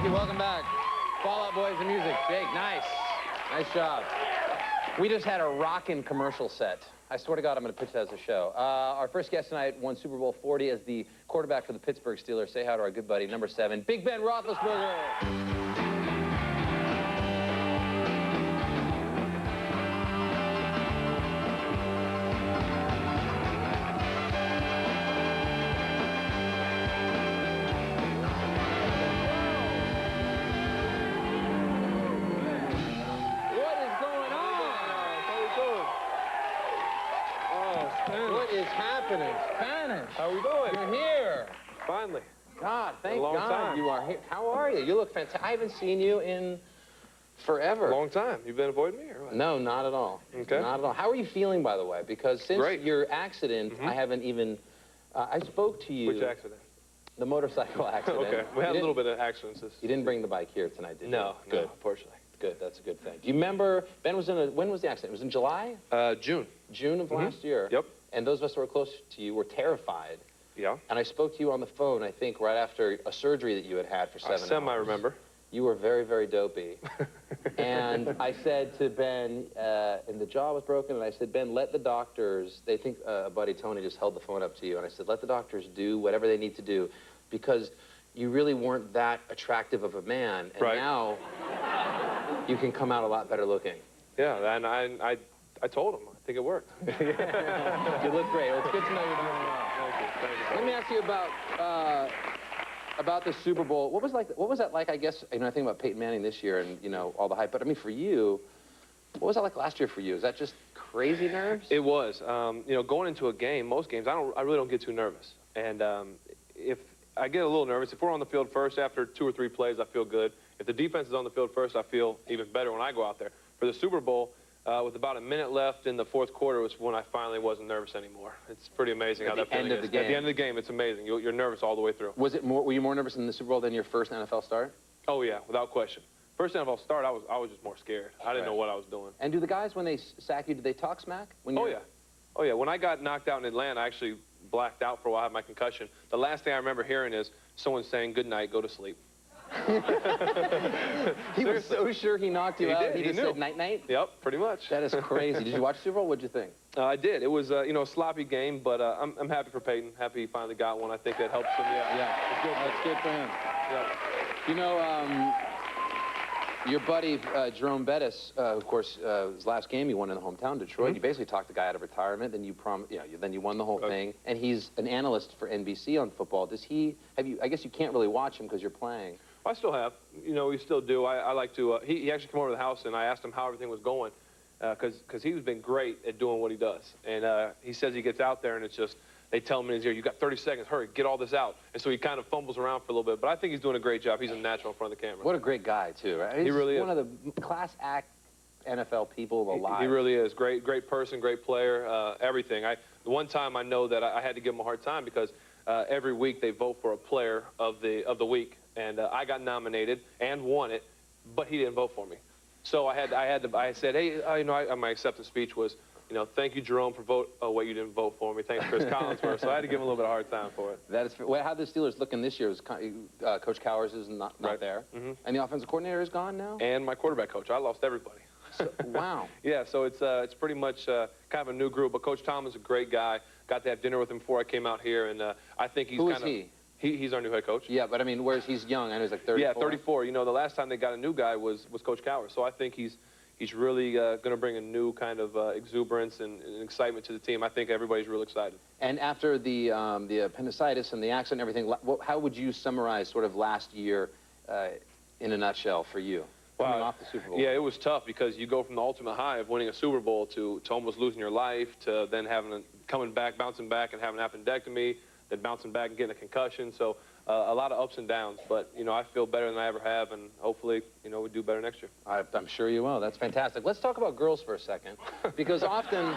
you. Welcome back. Fall Out Boys and Music. Jake, nice. Nice job. We just had a rockin' commercial set. I swear to God, I'm going to pitch that as a show. Our first guest tonight won Super Bowl 40 as the quarterback for the Pittsburgh Steelers. Say hi to our good buddy, number 7, Big Ben Roethlisberger. What is happening? Spanish. How are we doing? You're here. Finally. God, thank long God time. you are here. How are you? You look fantastic. I haven't seen you in forever. Long time. You've been avoiding me or what? No, not at all. Okay. Not at all. How are you feeling, by the way? Because since your accident, I haven't even... I spoke to you... Which accident? The motorcycle accident. Okay. We had a little bit of accidents. You didn't bring the bike here tonight, did you? No, Good. no, unfortunately. Good, that's a good thing. Do you remember, Ben was in a... When was the accident? It was in July? June. June of last year? Yep. And those of us who were close to you were terrified. Yeah. And I spoke to you on the phone, I think, right after a surgery that you had had for 7 hours. I remember. You were very, very dopey. And I said to Ben, and the jaw was broken, and I said, Ben, let the doctors, they think a buddy, Tony, just held the phone up to you, and I said, let the doctors do whatever they need to do, because you really weren't that attractive of a man, and now you can come out a lot better looking. Yeah, and I told him. I think it worked. You look great. Well, it's good to know you're doing well. Thank you. Let me ask you about the Super Bowl. What was that like? I guess I think about Peyton Manning this year and all the hype. But I mean, for you, what was that like last year for you? Is that just crazy nerves? It was. Going into a game, most games, I really don't get too nervous. And if I get a little nervous, if we're on the field first after 2 or 3 plays, I feel good. If the defense is on the field first, I feel even better when I go out there. For the Super Bowl, with about a minute left in the 4th quarter was when I finally wasn't nervous anymore. It's pretty amazing how that feeling is. At the end of the game, it's amazing. You're nervous all the way through. Were you more nervous in the Super Bowl than your first NFL start? Oh yeah, without question. First NFL start, I was just more scared. I didn't know what I was doing. And do the guys, when they sack you, do they talk smack? Oh yeah. When I got knocked out in Atlanta, I actually blacked out for a while. I had my concussion. The last thing I remember hearing is someone saying, "Good night, go to sleep." He was so sure he knocked you out. He just knew. said night-night? Yep, pretty much. That is crazy. Did you watch Super Bowl? What'd you think? I did. It was, a sloppy game, but I'm happy for Peyton. Happy he finally got one. I think that helps him. Yeah. That's good for him. Yeah. Your buddy, Jerome Bettis, of course, his last game he won in the hometown, Detroit. You basically talked the guy out of retirement, then you won the whole thing. And he's an analyst for NBC on football. I guess you can't really watch him because you're playing. I still have. We still do. I like to, he actually came over to the house and I asked him how everything was going because he's been great at doing what he does. And he says he gets out there and it's just, they tell him in his ear, you got 30 seconds, hurry, get all this out. And so he kind of fumbles around for a little bit. But I think he's doing a great job. He's a natural in front of the camera. What a great guy, too, right? He really is. One of the class act NFL people alive. He really is. Great person, great player, everything. The one time I know that I had to give him a hard time because every week they vote for a player of the week. And I got nominated and won it, but he didn't vote for me. So I said, hey, my acceptance speech was, thank you, Jerome, for what you didn't vote for me. Thanks, Chris Collinsworth. So I had to give him a little bit of a hard time for it. That is fair. Well, how the Steelers looking this year? Coach Cowers is not there, and the offensive coordinator is gone now. And my quarterback coach. I lost everybody. So, wow. Yeah, so it's pretty much kind of a new group. But Coach Tom is a great guy. Got to have dinner with him before I came out here, and I think he's Who is he? He's our new head coach. Yeah, but I mean, he's young. I know he's like 34. Yeah, 34. The last time they got a new guy was Coach Cowers. So I think he's really going to bring a new kind of exuberance and excitement to the team. I think everybody's real excited. And after the appendicitis and the accident and everything, how would you summarize sort of last year in a nutshell for you? Coming off the Super Bowl. Yeah, it was tough because you go from the ultimate high of winning a Super Bowl to almost losing your life to then bouncing back and having an appendectomy, then bouncing back and getting a concussion. So a lot of ups and downs, but I feel better than I ever have, and hopefully we do better next year. I'm sure you will. That's fantastic. Let's talk about girls for a second, because often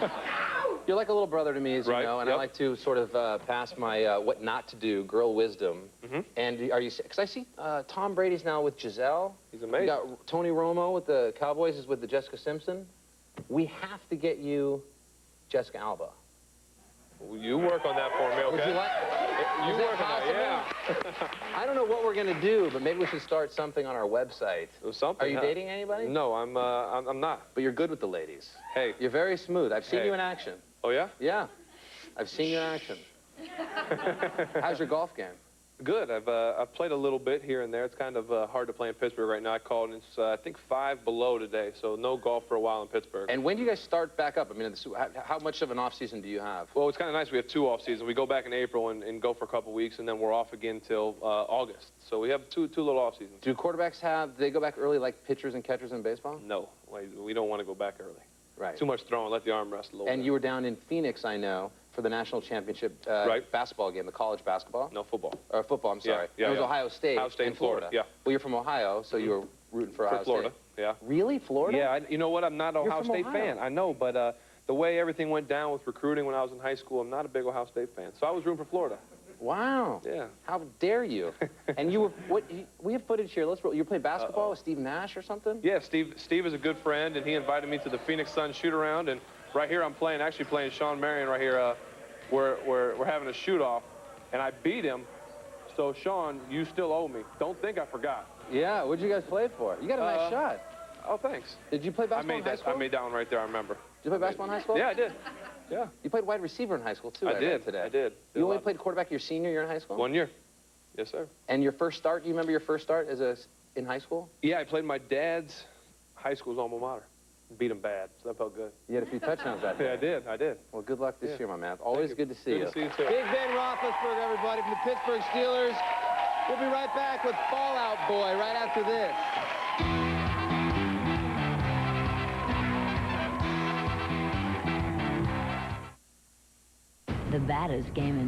you're like a little brother to me, as you know, and I like to sort of pass my what not to do, girl wisdom. And are you? Because I see Tom Brady's now with Giselle. He's amazing. You got Tony Romo with the Cowboys is with the Jessica Simpson. We have to get you Jessica Alba. You work on that for me, okay? Would you like? You work on that, yeah. I don't know what we're going to do, but maybe we should start something on our website. Something, Are you huh? dating anybody? No, I'm not. But you're good with the ladies. Hey. You're very smooth. I've seen Hey. you in action. Oh, yeah? Yeah. I've seen you in action. How's your golf game? Good. I've played a little bit here and there. It's kind of hard to play in Pittsburgh right now. I called, and it's, I think, 5 below today, so no golf for a while in Pittsburgh. And when do you guys start back up? I mean, how much of an off-season do you have? Well, it's kind of nice. We have 2 off seasons. We go back in April and go for a couple weeks, and then we're off again till August. So we have two little off seasons. Do quarterbacks do they go back early like pitchers and catchers in baseball? No, we don't want to go back early. Right. Too much throwing. Let the arm rest a little bit. And you were down in Phoenix, I know, for the national championship Right. basketball game, the college basketball? No, football. Or football, I'm sorry. Yeah, it was yeah. Ohio State. Ohio State and Florida. Yeah. Well, you're from Ohio, so you were rooting for Ohio Florida, State. yeah. Really? Florida? Yeah, you know what? I'm not an You're Ohio from State Ohio. fan. I know, but the way everything went down with recruiting when I was in high school, I'm not a big Ohio State fan. So I was rooting for Florida. Wow. Yeah. How dare you? And you were, we have footage here. Let's roll. You played basketball with Steve Nash or something? Yeah, Steve is a good friend, and he invited me to the Phoenix Suns shoot-around, and right here I'm actually playing Sean Marion right here. We're having a shoot-off, and I beat him. So, Sean, you still owe me. Don't think I forgot. Yeah, what'd you guys play for? You got a nice shot. Oh, thanks. Did you play basketball in high school? I made that one right there, I remember. Did you play basketball in high school? Yeah, I did. Yeah. You played wide receiver in high school, too, I read did. today. I did. You only played quarterback your senior year in high school? 1 year. Yes, sir. And your first start, do you remember your first start in high school? Yeah, I played my dad's high school's alma mater. Beat him bad, so that felt good. You had a few touchdowns that day. Yeah, I did. Well, good luck this year, my man. Always good to see you. Good to see you, too. Big Ben Roethlisberger, everybody, from the Pittsburgh Steelers. We'll be right back with Fallout Boy right after this. The baddest game in